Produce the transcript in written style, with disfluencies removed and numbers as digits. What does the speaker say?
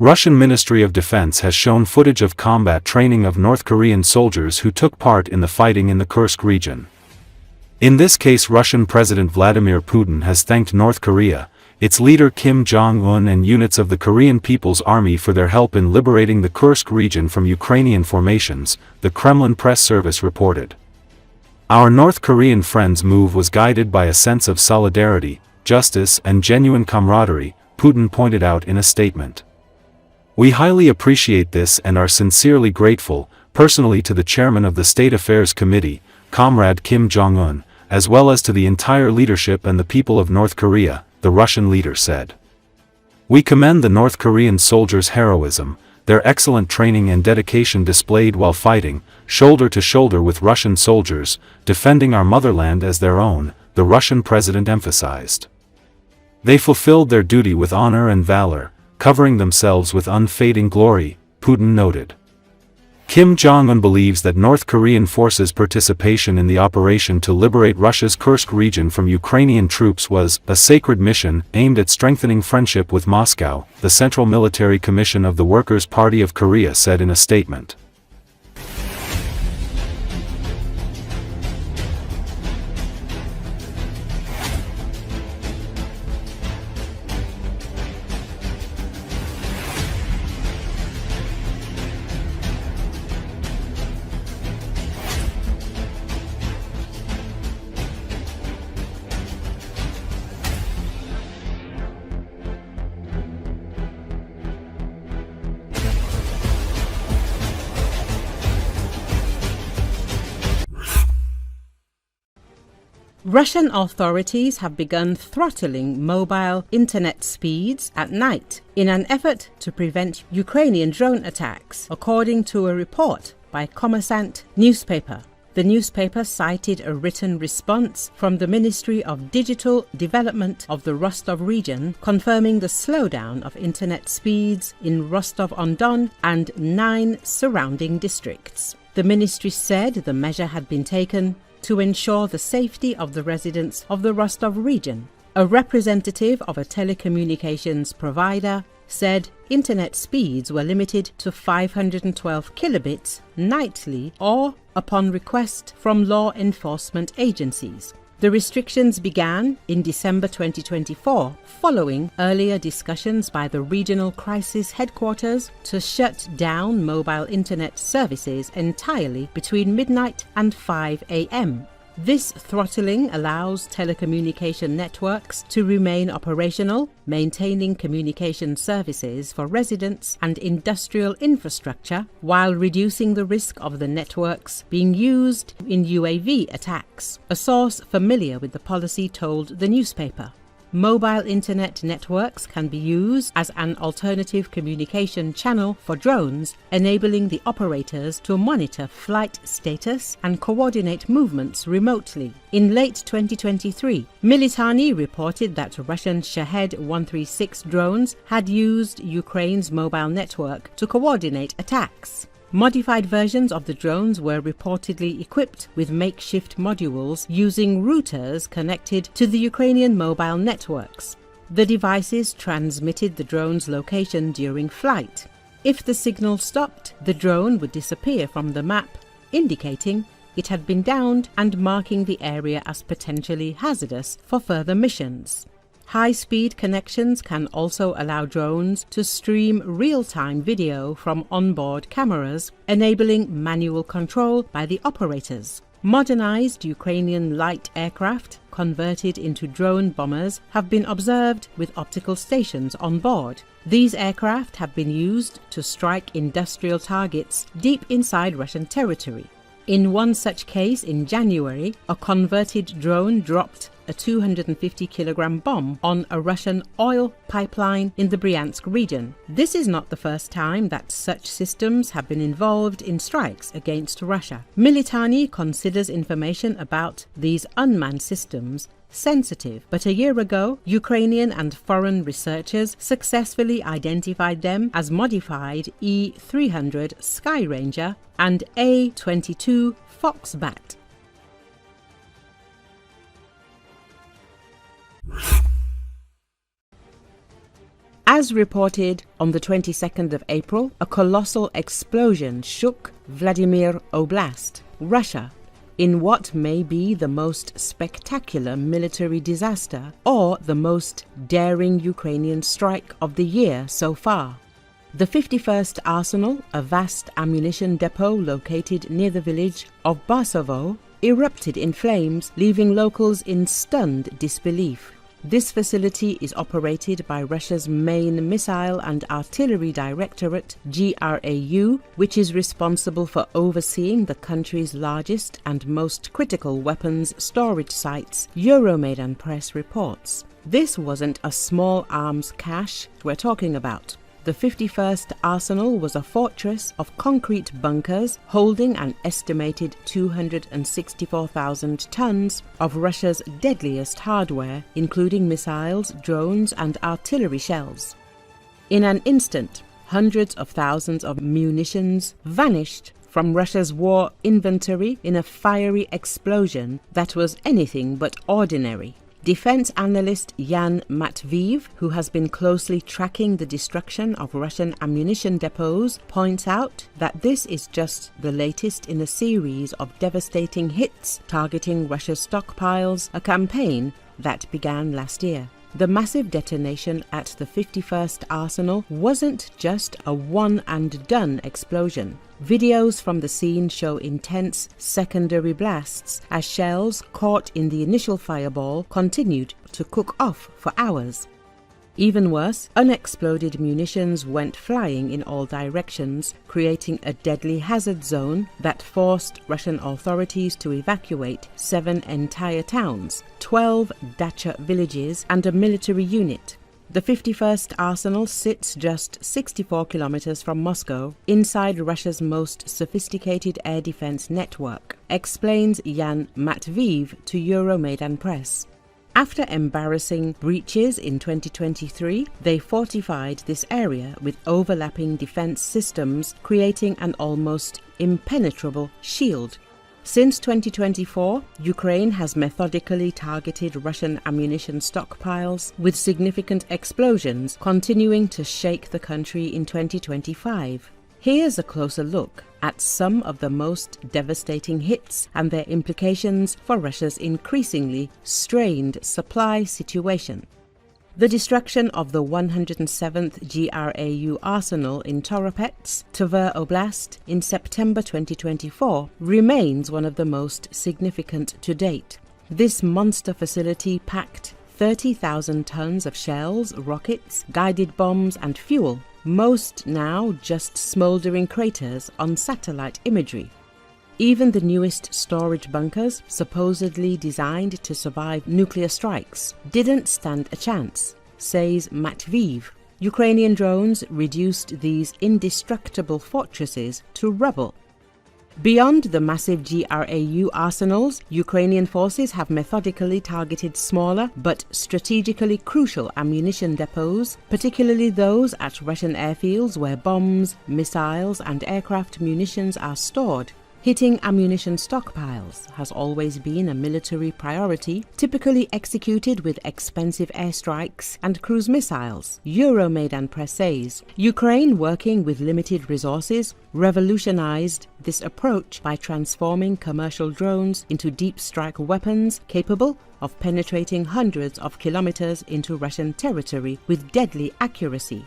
Russian Ministry of Defense has shown footage of combat training of North Korean soldiers who took part in the fighting in the Kursk region. In this case, Russian President Vladimir Putin has thanked North Korea, its leader Kim Jong-un and units of the Korean People's Army for their help in liberating the Kursk region from Ukrainian formations, the Kremlin press service reported. Our North Korean friends' move was guided by a sense of solidarity, justice and genuine camaraderie, Putin pointed out in a statement. We highly appreciate this and are sincerely grateful, personally to the chairman of the State Affairs Committee, Comrade Kim Jong-un, as well as to the entire leadership and the people of North Korea, the Russian leader said. We commend the North Korean soldiers' heroism, their excellent training and dedication displayed while fighting, shoulder to shoulder with Russian soldiers, defending our motherland as their own, the Russian president emphasized. They fulfilled their duty with honor and valor, covering themselves with unfading glory, Putin noted. Kim Jong-un believes that North Korean forces' participation in the operation to liberate Russia's Kursk region from Ukrainian troops was a sacred mission aimed at strengthening friendship with Moscow, the Central Military Commission of the Workers' Party of Korea said in a statement. Russian authorities have begun throttling mobile internet speeds at night in an effort to prevent Ukrainian drone attacks, according to a report by Kommersant newspaper. The newspaper cited a written response from the Ministry of Digital Development of the Rostov region confirming the slowdown of internet speeds in Rostov-on-Don and 9 surrounding districts. The ministry said the measure had been taken to ensure the safety of the residents of the Rostov region. A representative of a telecommunications provider said internet speeds were limited to 512 kilobits nightly or upon request from law enforcement agencies. The restrictions began in December 2024, following earlier discussions by the regional crisis headquarters to shut down mobile internet services entirely between midnight and 5 a.m. This throttling allows telecommunication networks to remain operational, maintaining communication services for residents and industrial infrastructure, while reducing the risk of the networks being used in UAV attacks. A source familiar with the policy told the newspaper. Mobile internet networks can be used as an alternative communication channel for drones, enabling the operators to monitor flight status and coordinate movements remotely. In late 2023, Militani reported that Russian Shahed 136 drones had used Ukraine's mobile network to coordinate attacks. Modified versions of the drones were reportedly equipped with makeshift modules using routers connected to the Ukrainian mobile networks. The devices transmitted the drone's location during flight. If the signal stopped, the drone would disappear from the map, indicating it had been downed and marking the area as potentially hazardous for further missions. High-speed connections can also allow drones to stream real-time video from onboard cameras, enabling manual control by the operators. Modernized Ukrainian light aircraft, converted into drone bombers, have been observed with optical stations on board. These aircraft have been used to strike industrial targets deep inside Russian territory. In one such case in January, a converted drone dropped a 250-kilogram bomb on a Russian oil pipeline in the Bryansk region. This is not the first time that such systems have been involved in strikes against Russia. Militani considers information about these unmanned systems sensitive, but a year ago, Ukrainian and foreign researchers successfully identified them as modified E-300 Skyranger and A-22 Foxbat. As reported on the 22nd of April, a colossal explosion shook Vladimir Oblast, Russia, in what may be the most spectacular military disaster or the most daring Ukrainian strike of the year so far. The 51st Arsenal, a vast ammunition depot located near the village of Basovo, erupted in flames, leaving locals in stunned disbelief. This facility is operated by Russia's main missile and artillery directorate, GRAU, which is responsible for overseeing the country's largest and most critical weapons storage sites, Euromaidan Press reports. This wasn't a small arms cache we're talking about. The 51st Arsenal was a fortress of concrete bunkers holding an estimated 264,000 tons of Russia's deadliest hardware, including missiles, drones, and artillery shells. In an instant, hundreds of thousands of munitions vanished from Russia's war inventory in a fiery explosion that was anything but ordinary. Defense analyst Yan Matveev, who has been closely tracking the destruction of Russian ammunition depots, points out that this is just the latest in a series of devastating hits targeting Russia's stockpiles, a campaign that began last year. The massive detonation at the 51st Arsenal wasn't just a one-and-done explosion. Videos from the scene show intense secondary blasts as shells caught in the initial fireball continued to cook off for hours. Even worse, unexploded munitions went flying in all directions, creating a deadly hazard zone that forced Russian authorities to evacuate 7 entire towns, 12 dacha villages, and a military unit. The 51st Arsenal sits just 64 kilometers from Moscow, inside Russia's most sophisticated air defense network, explains Yan Matveev to Euromaidan Press. After embarrassing breaches in 2023, they fortified this area with overlapping defense systems, creating an almost impenetrable shield. Since 2024, Ukraine has methodically targeted Russian ammunition stockpiles, with significant explosions continuing to shake the country in 2025. Here's a closer look at some of the most devastating hits and their implications for Russia's increasingly strained supply situation. The destruction of the 107th GRAU arsenal in Toropets, Tver Oblast, in September 2024 remains one of the most significant to date. This monster facility packed 30,000 tons of shells, rockets, guided bombs, and fuel, most now just smouldering craters on satellite imagery. Even the newest storage bunkers, supposedly designed to survive nuclear strikes, didn't stand a chance, says Matveev. Ukrainian drones reduced these indestructible fortresses to rubble. Beyond the massive GRAU arsenals, Ukrainian forces have methodically targeted smaller but strategically crucial ammunition depots, particularly those at Russian airfields where bombs, missiles, and aircraft munitions are stored. Hitting ammunition stockpiles has always been a military priority, typically executed with expensive airstrikes and cruise missiles, Euromaidan Press says. Ukraine, working with limited resources, revolutionized this approach by transforming commercial drones into deep strike weapons capable of penetrating hundreds of kilometers into Russian territory with deadly accuracy.